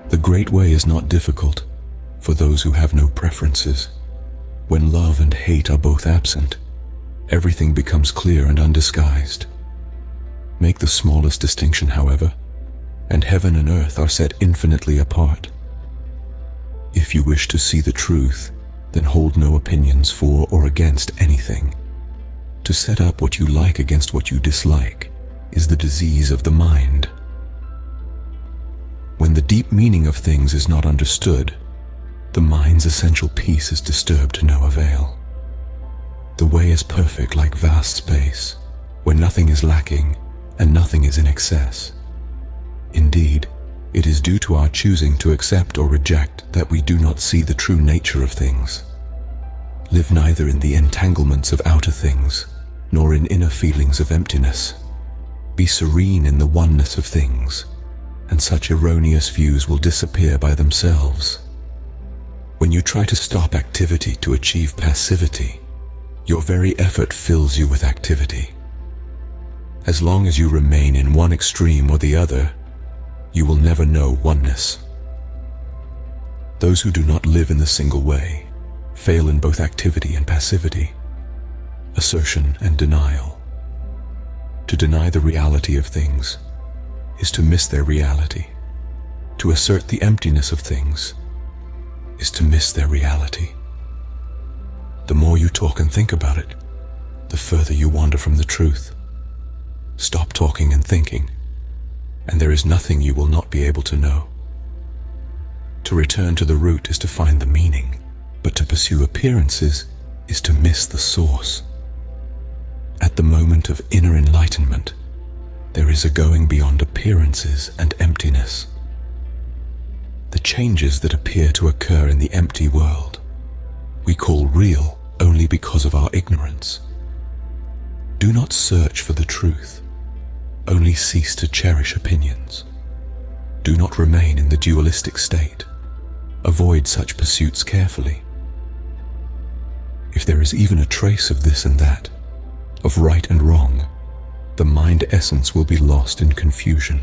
The Great Way is not difficult for those who have no preferences. When love and hate are both absent, everything becomes clear and undisguised. Make the smallest distinction, however, and heaven and earth are set infinitely apart. If you wish to see the truth, then hold no opinions for or against anything. To set up what you like against what you dislike is the disease of the mind. When the deep meaning of things is not understood, the mind's essential peace is disturbed to no avail. The way is perfect like vast space, where nothing is lacking and nothing is in excess. Indeed, it is due to our choosing to accept or reject that we do not see the true nature of things. Live neither in the entanglements of outer things, nor in inner feelings of emptiness. Be serene in the oneness of things, and such erroneous views will disappear by themselves. When you try to stop activity to achieve passivity, your very effort fills you with activity. As long as you remain in one extreme or the other, you will never know oneness. Those who do not live in the single way fail in both activity and passivity, assertion and denial. To deny the reality of things is to miss their reality. To assert the emptiness of things is to miss their reality. The more you talk and think about it, the further you wander from the truth. Stop talking and thinking, and there is nothing you will not be able to know. To return to the root is to find the meaning, but to pursue appearances is to miss the source. At the moment of inner enlightenment, there is a going beyond appearances and emptiness. The changes that appear to occur in the empty world we call real only because of our ignorance. Do not search for the truth, only cease to cherish opinions. Do not remain in the dualistic state. Avoid such pursuits carefully. If there is even a trace of this and that, of right and wrong, the mind essence will be lost in confusion.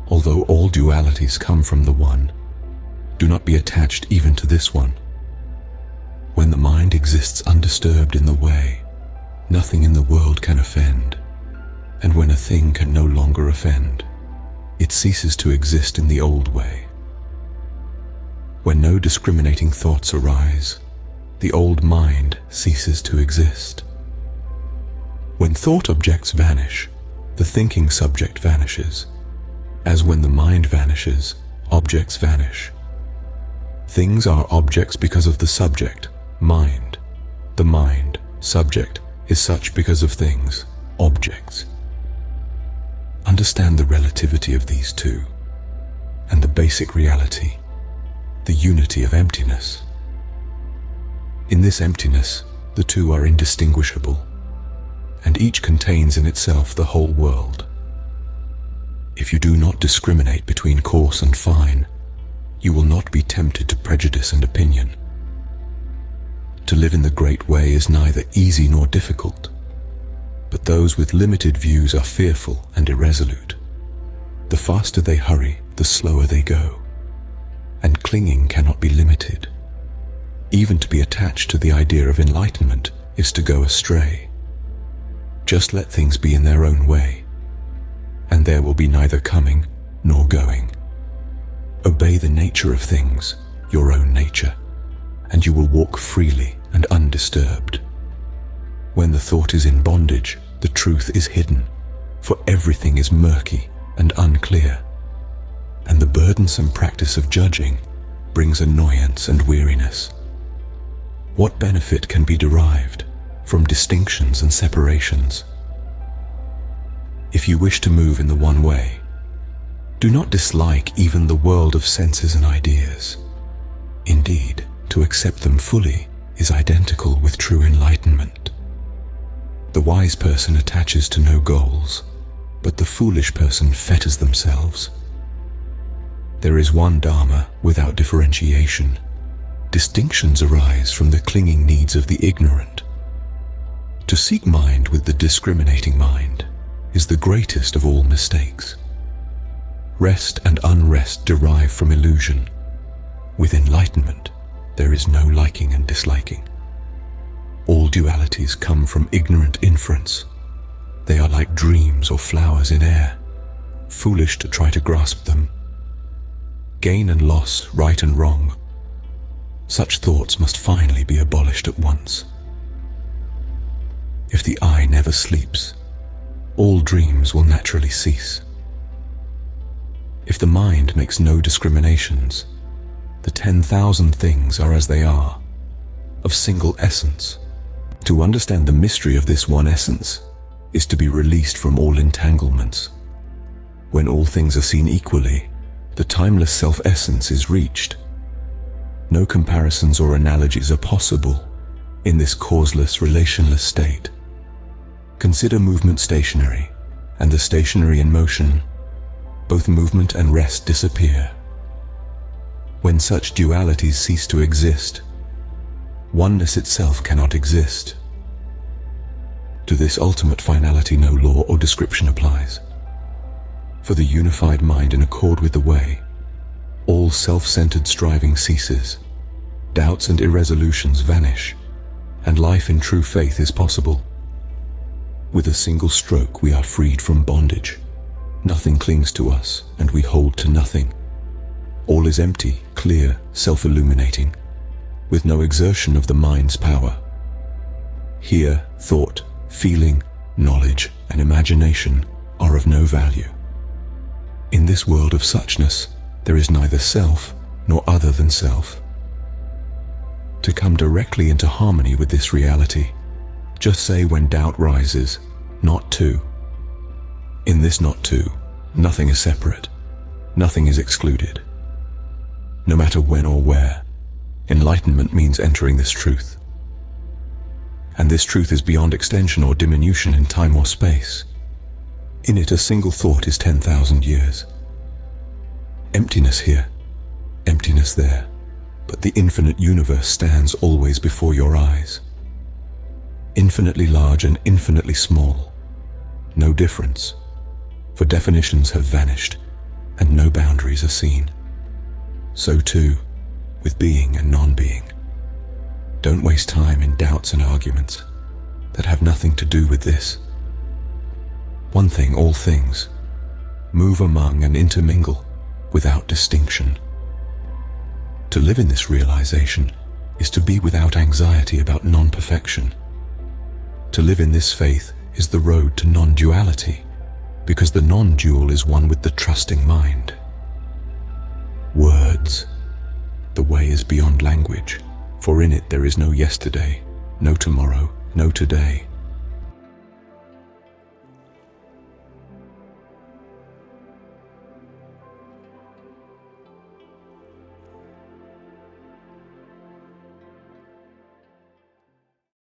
Although all dualities come from the One, do not be attached even to this one. When the mind exists undisturbed in the way, nothing in the world can offend, and when a thing can no longer offend, it ceases to exist in the old way. When no discriminating thoughts arise, the old mind ceases to exist. When thought objects vanish, the thinking subject vanishes, as when the mind vanishes, objects vanish. Things are objects because of the subject, mind. The mind, subject, is such because of things, objects. Understand the relativity of these two, and the basic reality, the unity of emptiness. In this emptiness, the two are indistinguishable, and each contains in itself the whole world. If you do not discriminate between coarse and fine, you will not be tempted to prejudice and opinion. To live in the Great Way is neither easy nor difficult, but those with limited views are fearful and irresolute. The faster they hurry, the slower they go, and clinging cannot be limited. Even to be attached to the idea of enlightenment is to go astray. Just let things be in their own way, and there will be neither coming nor going. Obey the nature of things, your own nature, and you will walk freely and undisturbed. When the thought is in bondage, the truth is hidden, for everything is murky and unclear, and the burdensome practice of judging brings annoyance and weariness. What benefit can be derived from distinctions and separations? If you wish to move in the one way, do not dislike even the world of senses and ideas. Indeed, to accept them fully is identical with true enlightenment. The wise person attaches to no goals, but the foolish person fetters themselves. There is one Dharma without differentiation. Distinctions arise from the clinging needs of the ignorant. To seek mind with the discriminating mind is the greatest of all mistakes. Rest and unrest derive from illusion. With enlightenment, there is no liking and disliking. All dualities come from ignorant inference. They are like dreams or flowers in air, foolish to try to grasp them. Gain and loss, right and wrong. Such thoughts must finally be abolished at once. If the eye never sleeps, all dreams will naturally cease. If the mind makes no discriminations, the 10,000 things are as they are, of single essence. To understand the mystery of this one essence is to be released from all entanglements. When all things are seen equally, the timeless self-essence is reached. No comparisons or analogies are possible in this causeless, relationless state. Consider movement stationary, and the stationary in motion. Both movement and rest disappear. When such dualities cease to exist, oneness itself cannot exist. To this ultimate finality no law or description applies. For the unified mind in accord with the way, all self-centered striving ceases, doubts and irresolutions vanish, and life in true faith is possible. With a single stroke we are freed from bondage. Nothing clings to us, and we hold to nothing. All is empty, clear, self-illuminating, with no exertion of the mind's power. Here, thought, feeling, knowledge, and imagination are of no value. In this world of suchness, there is neither self nor other than self. To come directly into harmony with this reality, just say when doubt rises, not to. In this not to, nothing is separate, nothing is excluded. No matter when or where, enlightenment means entering this truth. And this truth is beyond extension or diminution in time or space. In it a single thought is 10,000 years. Emptiness here, emptiness there, but the infinite universe stands always before your eyes. Infinitely large and infinitely small, no difference, for definitions have vanished and no boundaries are seen. So too, with being and non-being. Don't waste time in doubts and arguments that have nothing to do with this. One thing, all things, move among and intermingle without distinction. To live in this realization is to be without anxiety about non-perfection. To live in this faith is the road to non-duality, because the non-dual is one with the trusting mind. Words. The way is beyond language, for in it there is no yesterday, no tomorrow, no today.